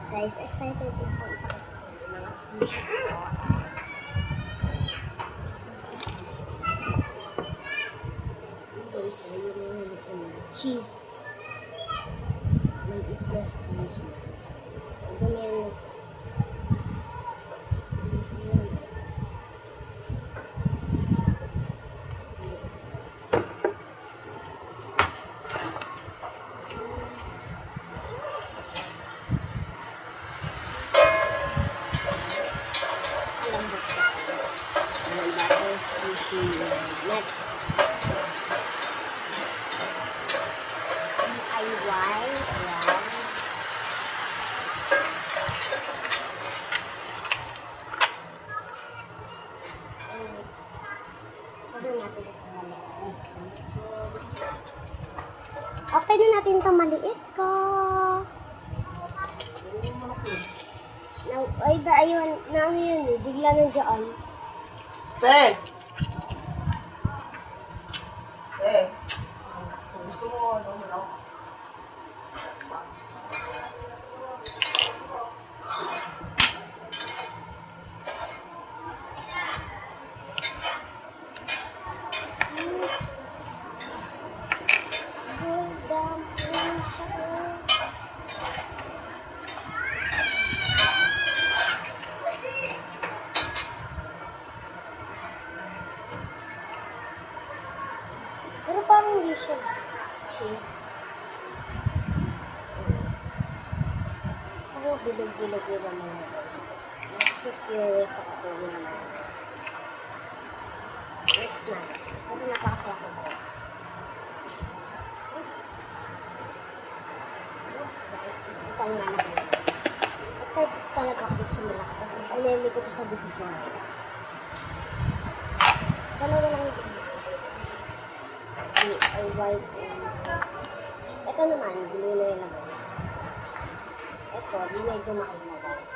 Guys, excited din po ipakita sa mga squishy ko. Guys, yung cheese. May itla squishy. Ganyan. Next. DIY. Ayan. Open na natin ito maliit ko. Ay, ayun. Namin yun. Bigla na dyan. Te! Gusto mo ano? Pero parang hindi siya cheese. Ako bilog-bilog yung mga guys. Curious ako po yung mga. Next na. Pero napakasaya ko po. Next guys, is itong lalaki. Excited talaga ako sa malaki. Kasi alili ko ito sa division. Dalawa lang yung DIY. Ito naman, blue na yung laman. Ito, di medyo makil na guys.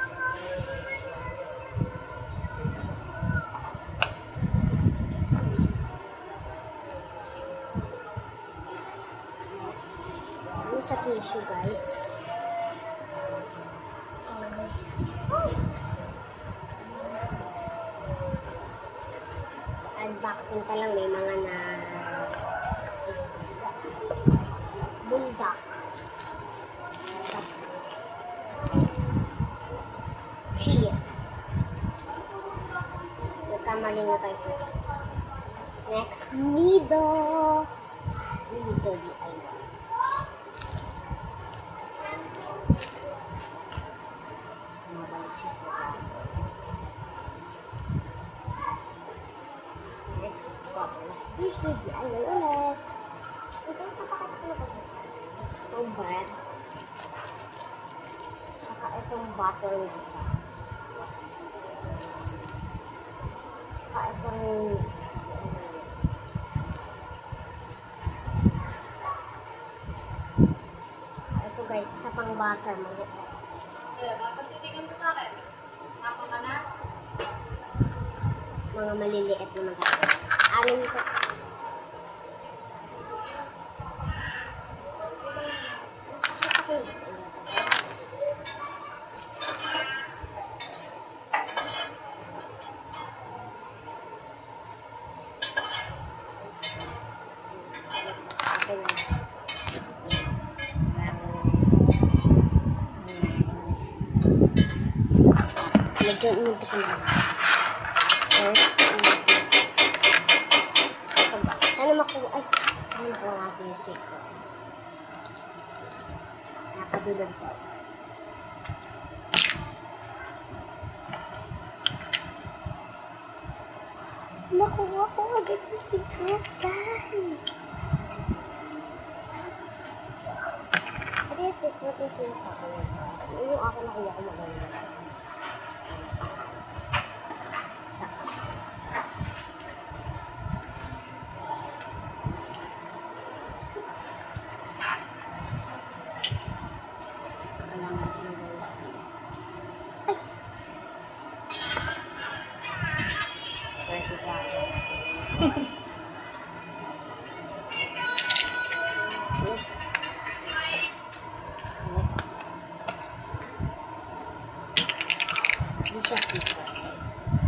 Ano sa tissue guys? Unboxing pa lang, may mga na bundak. Cheers. Nagkamali na tayo sa next, Nido. Nido DIY. Mabalik siya sa tapos. Next, butters. Nido DIY ulit. Ito yung kapakita ko na itong bread. Saka itong butter with isa. Saka itong ito guys, isa pang butter maliit. Mapagtitigan ko sa akin. Ako ka na? Mga maliliit na mga guys. Anin ko. Medyo umipis na. Sana makuha. Ay, sana makuha natin yung secret. Napadulog ko. Nakuha ko agad yung secret, guys. Ito yung secret na sinasabi. Yung ako nakuha ko magaling. Kasi guys.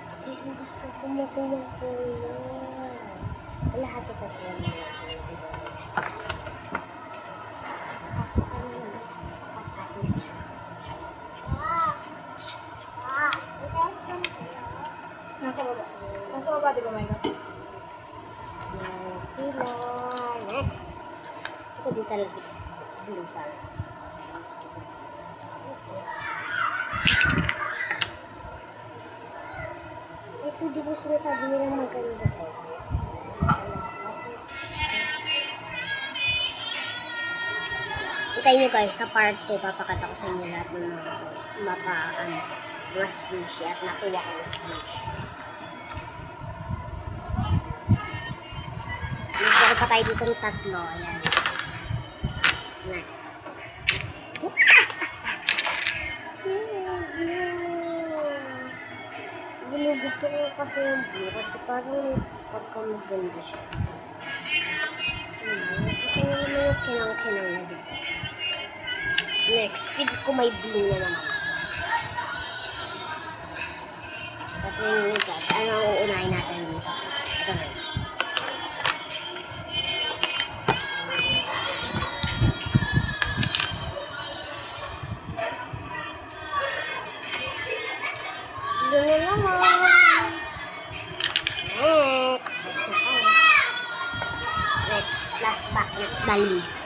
Ito yung gusto ko makuha ko yan. Lahat ito kasi yung mga Nasa baba. Nasa baba, di ba, Micah? Yes, sila. Next. Ito di talaga blusa. Ito di ko sinasabi nila maganda to. Hintayin nyo guys, sa part 2, papakita ko sa inyo lahat ng mga squishy at nakuha ko ng squishy. Meron pa tayo dito ng tatlo. Ayan. Nice. Gusto ko kasi yung blue kasi parang pagka maganda siya. Ito naman yung kinang-kinang na dito. Next, feed ko may blue na naman. Ito yung guys. Ano ang uunahin natin dito? Ito na yun. Blue na naman. Next. Next, last but not the least.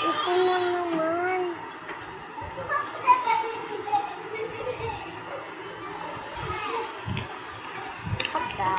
Ito na naman. Pagka.